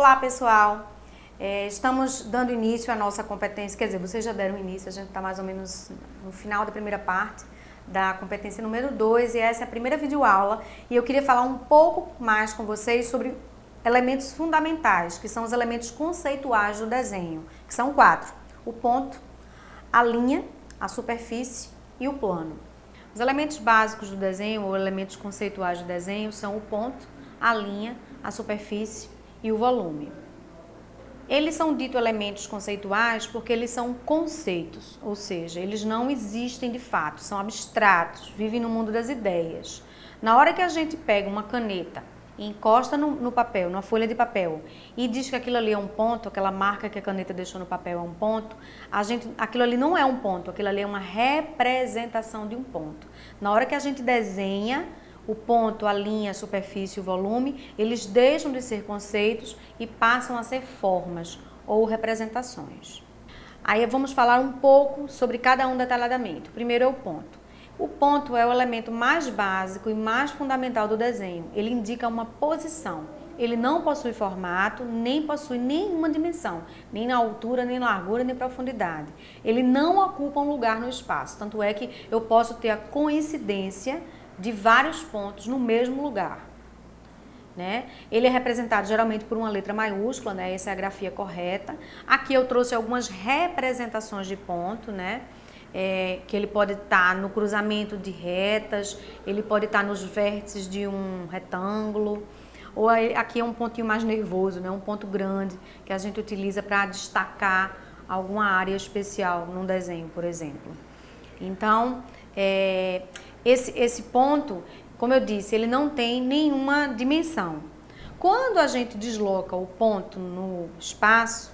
Olá, pessoal! Estamos dando início à nossa competência, quer dizer, vocês já deram início, a gente está mais ou menos no final da primeira parte da competência número 2 e essa é a primeira videoaula e eu queria falar um pouco mais com vocês sobre elementos fundamentais, que são os elementos conceituais do desenho, que são 4: o ponto, a linha, a superfície e o plano. Os elementos básicos do desenho, ou elementos conceituais do desenho, são o ponto, a linha, a superfície e o volume. Eles são ditos elementos conceituais porque eles são conceitos, ou seja, eles não existem de fato, são abstratos, vivem no mundo das ideias. Na hora que a gente pega uma caneta e encosta no papel, numa folha de papel, e diz que aquilo ali é um ponto, aquela marca que a caneta deixou no papel é um ponto, aquilo ali não é um ponto, aquilo ali é uma representação de um ponto. Na hora que a gente desenha o ponto, a linha, a superfície e o volume, eles deixam de ser conceitos e passam a ser formas ou representações. Aí vamos falar um pouco sobre cada um detalhadamente. O primeiro é o ponto. O ponto é o elemento mais básico e mais fundamental do desenho. Ele indica uma posição. Ele não possui formato, nem possui nenhuma dimensão, nem na altura, nem largura, nem profundidade. Ele não ocupa um lugar no espaço, tanto é que eu posso ter a coincidência de vários pontos no mesmo lugar, né? Ele é representado geralmente por uma letra maiúscula, né? Essa é a grafia correta. Aqui eu trouxe algumas representações de ponto, né? Que ele pode estar no cruzamento de retas, ele pode estar nos vértices de um retângulo, ou aqui é um pontinho mais nervoso, né? Um ponto grande que a gente utiliza para destacar alguma área especial num desenho, por exemplo. Então, esse ponto, como eu disse, ele não tem nenhuma dimensão. Quando a gente desloca o ponto no espaço,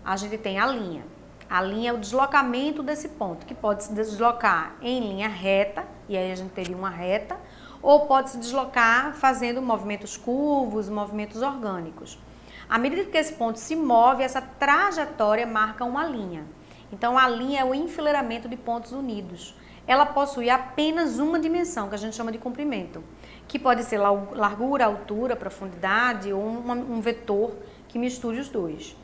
a gente tem a linha. A linha é o deslocamento desse ponto, que pode se deslocar em linha reta, e aí a gente teria uma reta, ou pode se deslocar fazendo movimentos curvos, movimentos orgânicos. À medida que esse ponto se move, essa trajetória marca uma linha. Então, a linha é o enfileiramento de pontos unidos. Ela possui apenas uma dimensão, que a gente chama de comprimento, que pode ser largura, altura, profundidade ou um vetor que misture os dois.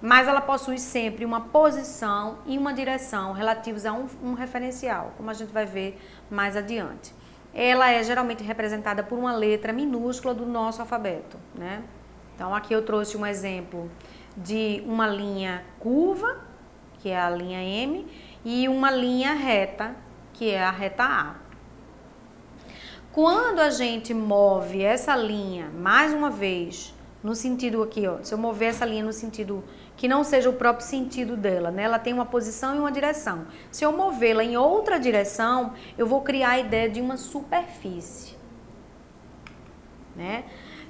Mas ela possui sempre uma posição e uma direção relativos a um referencial, como a gente vai ver mais adiante. Ela é geralmente representada por uma letra minúscula do nosso alfabeto, né? Então, aqui eu trouxe um exemplo de uma linha curva, que é a linha M, e uma linha reta, que é a reta A. Quando a gente move essa linha, mais uma vez, no sentido aqui, ó, se eu mover essa linha no sentido que não seja o próprio sentido dela, né? Ela tem uma posição e uma direção. Se eu movê-la em outra direção, eu vou criar a ideia de uma superfície, né?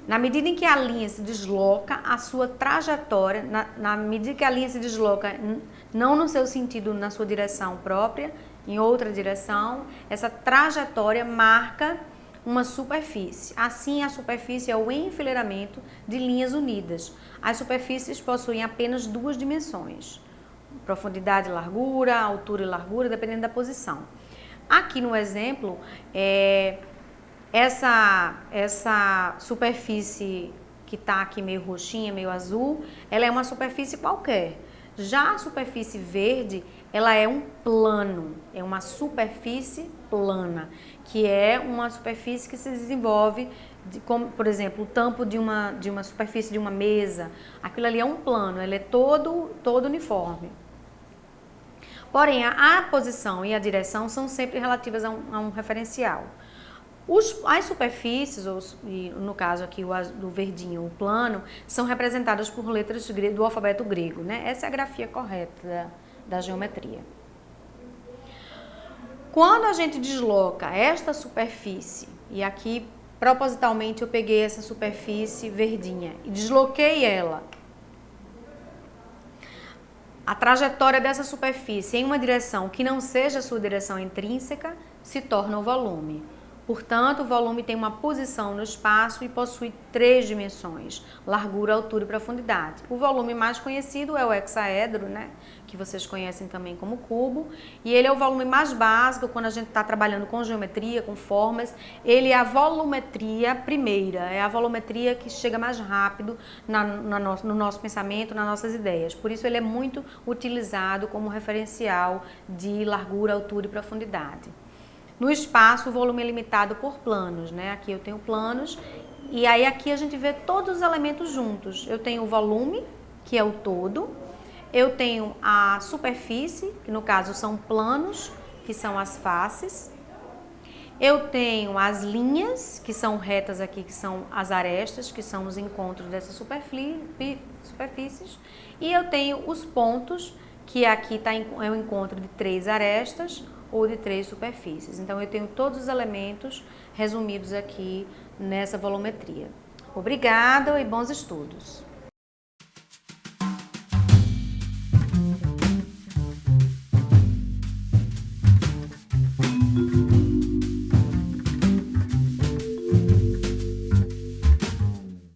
Na medida em que a linha se desloca, a sua trajetória, na medida que a linha se desloca, não no seu sentido, na sua direção própria, em outra direção, essa trajetória marca uma superfície. Assim, a superfície é o enfileiramento de linhas unidas. As superfícies possuem apenas duas dimensões: profundidade e largura, altura e largura, dependendo da posição. Aqui no exemplo, essa superfície que está aqui meio roxinha, meio azul, ela é uma superfície qualquer. Já a superfície verde, ela é um plano, é uma superfície plana, que é uma superfície que se desenvolve, como, por exemplo, o tampo de uma superfície de uma mesa. Aquilo ali é um plano, ele é todo uniforme. Porém, a posição e a direção são sempre relativas a um referencial. As superfícies, no caso aqui do verdinho, o plano, são representadas por letras do alfabeto grego, né? Essa é a grafia correta da geometria. Quando a gente desloca esta superfície, e aqui propositalmente eu peguei essa superfície verdinha e desloquei ela, a trajetória dessa superfície em uma direção que não seja a sua direção intrínseca se torna o volume. Portanto, o volume tem uma posição no espaço e possui 3 dimensões: largura, altura e profundidade. O volume mais conhecido é o hexaedro, né? Que vocês conhecem também como cubo, e ele é o volume mais básico quando a gente está trabalhando com geometria, com formas. Ele é a volumetria primeira, é a volumetria que chega mais rápido no nosso pensamento, nas nossas ideias. Por isso ele é muito utilizado como referencial de largura, altura e profundidade. No espaço, o volume é limitado por planos, né? Aqui eu tenho planos e aí aqui a gente vê todos os elementos juntos. Eu tenho o volume, que é o todo. Eu tenho a superfície, que no caso são planos, que são as faces. Eu tenho as linhas, que são retas aqui, que são as arestas, que são os encontros dessas superfícies. E eu tenho os pontos, que aqui é o encontro de 3 arestas ou de 3 superfícies. Então, eu tenho todos os elementos resumidos aqui nessa volumetria. Obrigada e bons estudos!